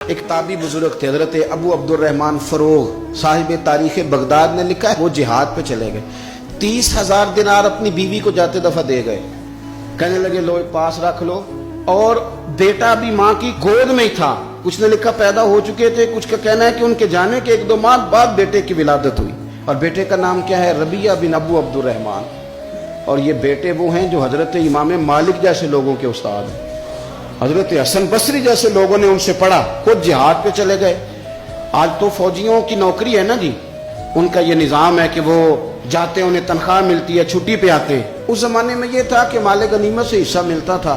ایک تابعی بزرگ تھے حضرت ابو عبدالرحمن فروغ صاحب تاریخ بغداد نے لکھا ہے وہ جہاد پہ چلے گئے، 30,000 دینار اپنی بیوی کو جاتے دفعہ دے گئے، کہنے لگے لو پاس رکھ لو، اور بیٹا بھی ماں کی گود میں ہی تھا، کچھ نے لکھا پیدا ہو چکے تھے، کچھ کا کہنا ہے کہ ان کے جانے کے 1-2 ماہ بعد بیٹے کی ولادت ہوئی، اور بیٹے کا نام کیا ہے؟ ربیعہ بن ابو عبدالرحمن، اور یہ بیٹے وہ ہیں جو حضرت امام مالک جیسے لوگوں کے استاد ہیں، حضرت حسن بصری جیسے لوگوں نے ان سے پڑھا، خود جہاد پہ چلے گئے۔ آج تو فوجیوں کی نوکری ہے نا جی، ان کا یہ نظام ہے کہ وہ جاتے ہیں، انہیں تنخواہ ملتی ہے، چھٹی پہ آتے ہیں۔ اس زمانے میں یہ تھا کہ مال غنیمت سے حصہ ملتا تھا،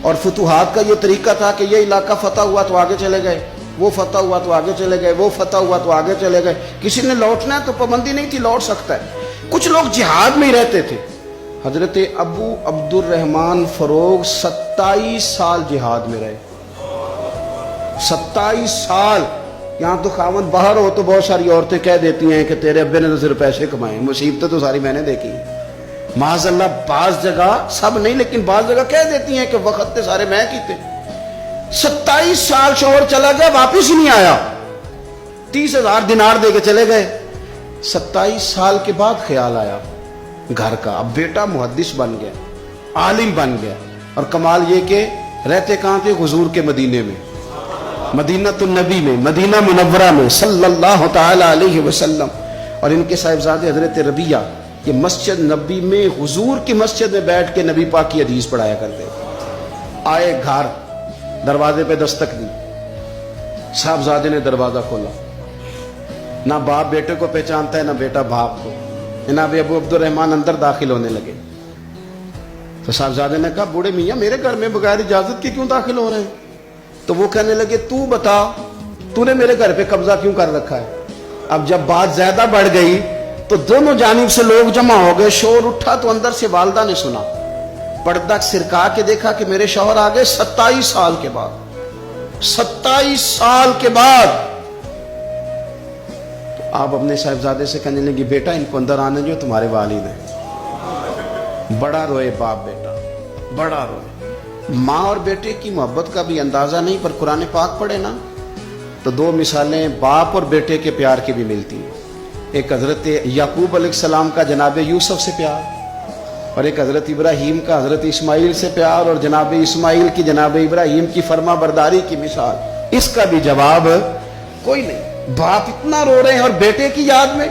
اور فتوحات کا یہ طریقہ تھا کہ یہ علاقہ فتح ہوا تو آگے چلے گئے، وہ فتح ہوا تو آگے چلے گئے، وہ فتح ہوا تو آگے چلے گئے، کسی نے لوٹنا ہے تو پابندی نہیں تھی، لوٹ سکتا ہے۔ کچھ لوگ جہاد میں ہی رہتے تھے۔ حضرت ابو عبدالرحمن فروغ 27 سال جہاد میں رہے، 27 سال۔ یہاں تو خاوند باہر ہو تو بہت ساری عورتیں کہہ دیتی ہیں کہ تیرے ابے نے تو صرف پیسے کمائے، مصیبتیں تو ساری میں نے دیکھی ہیں، معاذ اللہ۔ بعض جگہ، سب نہیں لیکن بعض جگہ کہہ دیتی ہیں کہ وقت تے سارے میں کیتے۔ 27 سال شوہر چلا گیا، واپس ہی نہیں آیا، 30,000 دینار دے کے چلے گئے۔ 27 سال کے بعد خیال آیا گھر کا، اب بیٹا محدث بن گیا، عالم بن گیا، اور کمال یہ کہ رہتے کہاں تھے؟ حضور کے مدینے میں، مدینہ النبی میں، مدینہ منورہ میں صلی اللہ تعالی علیہ وسلم۔ اور ان کے صاحبزادے حضرت ربیعہ یہ مسجد نبی میں، حضور کی مسجد میں بیٹھ کے نبی پاک کی حدیث پڑھایا کرتے۔ آئے گھر، دروازے پہ دستک دی، صاحبزادے نے دروازہ کھولا، نہ باپ بیٹے کو پہچانتا ہے نہ بیٹا باپ کو۔ جناب ابو عبدالرحمن اندر داخل ہونے لگے تو صاحبزادے نے کہا بوڑھے میاں میرے گھر میں بغیر اجازت کے کیوں داخل ہو رہے ہیں؟ تو وہ کہنے لگے تو بتا، تو نے میرے گھر پہ قبضہ کیوں کر رکھا ہے؟ اب جب بات زیادہ بڑھ گئی تو دونوں جانب سے لوگ جمع ہو گئے، شور اٹھا تو اندر سے والدہ نے سنا، پردہ سرکا کے دیکھا کہ میرے شوہر آ گئے 27 سال کے بعد، 27 سال کے بعد۔ آپ اپنے صاحبزادے سے کہنے لگے بیٹا ان کو اندر آنے جو، تمہارے والد ہیں۔ بڑا روئے باپ بیٹا، بڑا روئے۔ ماں اور بیٹے کی محبت کا بھی اندازہ نہیں، پر قرآن پاک پڑھے نا تو 2 مثالیں باپ اور بیٹے کے پیار کی بھی ملتی ہیں۔ ایک حضرت یعقوب علیہ السلام کا جناب یوسف سے پیار، اور ایک حضرت ابراہیم کا حضرت اسماعیل سے پیار، اور جناب اسماعیل کی جناب ابراہیم کی فرما برداری کی مثال، اس کا بھی جواب کوئی نہیں۔ باپ اتنا رو رہے ہیں اور بیٹے کی یاد میں،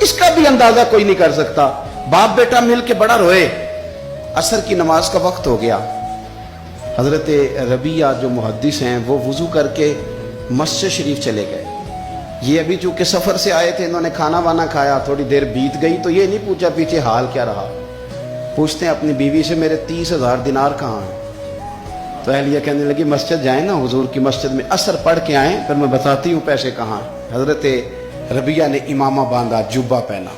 اس کا بھی اندازہ کوئی نہیں کر سکتا۔ باپ بیٹا مل کے بڑا روئے۔ عصر کی نماز کا وقت ہو گیا، حضرت ربیعہ جو محدث ہیں وہ وضو کر کے مسجد شریف چلے گئے۔ یہ ابھی چونکہ سفر سے آئے تھے، انہوں نے کھانا وانا کھایا، تھوڑی دیر بیت گئی تو یہ نہیں پوچھا پیچھے حال کیا رہا، پوچھتے ہیں اپنی بیوی سے میرے 30,000 دینار کہاں ہیں؟ تو اہلیہ کہنے لگی مسجد جائیں نا، حضور کی مسجد میں عصر پڑھ کے آئیں، پھر میں بتاتی ہوں پیسے کہاں ہیں۔ حضرت ربیعہ نے امامہ باندھا، جبہ پہنا،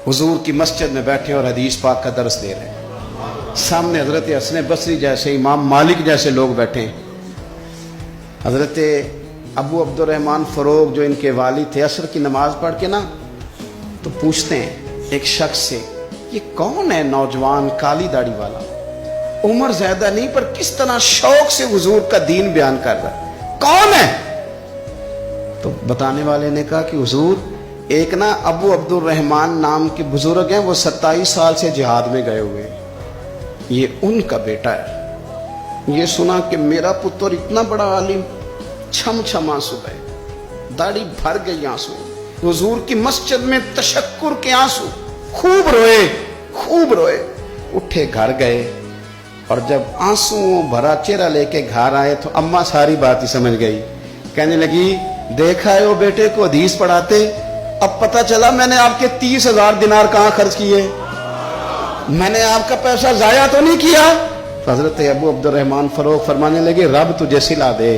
حضور کی مسجد میں بیٹھے اور حدیث پاک کا درس دے رہے ہیں۔ سامنے حضرت حسن بصری جیسے، امام مالک جیسے لوگ بیٹھے ہیں۔ حضرت ابو عبدالرحمن فروغ جو ان کے والد تھے، عصر کی نماز پڑھ کے نا تو پوچھتے ہیں ایک شخص سے، یہ کون ہے نوجوان کالی داڑھی والا، عمر زیادہ نہیں پر کس طرح شوق سے حضور کا دین بیان کر رہا ہے، کون ہے؟ تو بتانے والے نے کہا کہ حضور ایک نا ابو عبدالرحمن نام کے بزرگ ہیں، وہ 27 سال سے جہاد میں گئے ہوئے ہیں، یہ ان کا بیٹا ہے۔ یہ سنا کہ میرا پتر اتنا بڑا عالم، چھم چھم آنسو گئے، داڑھی بھر گئی آنسو، حضور کی مسجد میں تشکر کے آنسو، خوب روئے، خوب روئے۔ اٹھے گھر گئے، اور جب آنسو بھرا چہرہ لے کے گھر آئے تو اماں ساری بات ہی سمجھ گئی، کہنے لگی دیکھا ہے وہ بیٹے کو حدیث پڑھاتے، اب پتہ چلا میں نے آپ کے 30,000 دینار کہاں خرچ کیے، میں نے آپ کا پیسہ ضائع تو نہیں کیا۔ حضرت ابو عبدالرحمن فروغ فرمانے لگے رب تجھے صلہ دے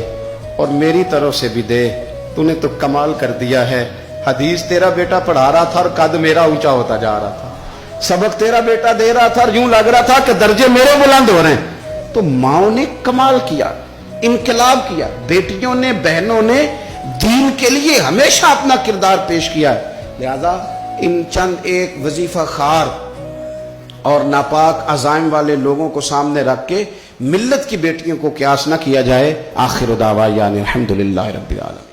اور میری طرف سے بھی دے، تو نے تو کمال کر دیا ہے۔ حدیث تیرا بیٹا پڑھا رہا تھا اور قد میرا اونچا ہوتا جا رہا تھا، سبق تیرا بیٹا دے رہا تھا اور یوں لگ رہا تھا کہ درجے میرے بلند ہو رہے ہیں۔ تو ماؤں نے کمال کیا، انقلاب کیا، بیٹیوں نے، بہنوں نے دین کے لیے ہمیشہ اپنا کردار پیش کیا ہے۔ لہذا ان چند ایک وظیفہ خار اور ناپاک عزائم والے لوگوں کو سامنے رکھ کے ملت کی بیٹیوں کو قیاس نہ کیا جائے. آخر دعوانا الحمدللہ رب العالمین.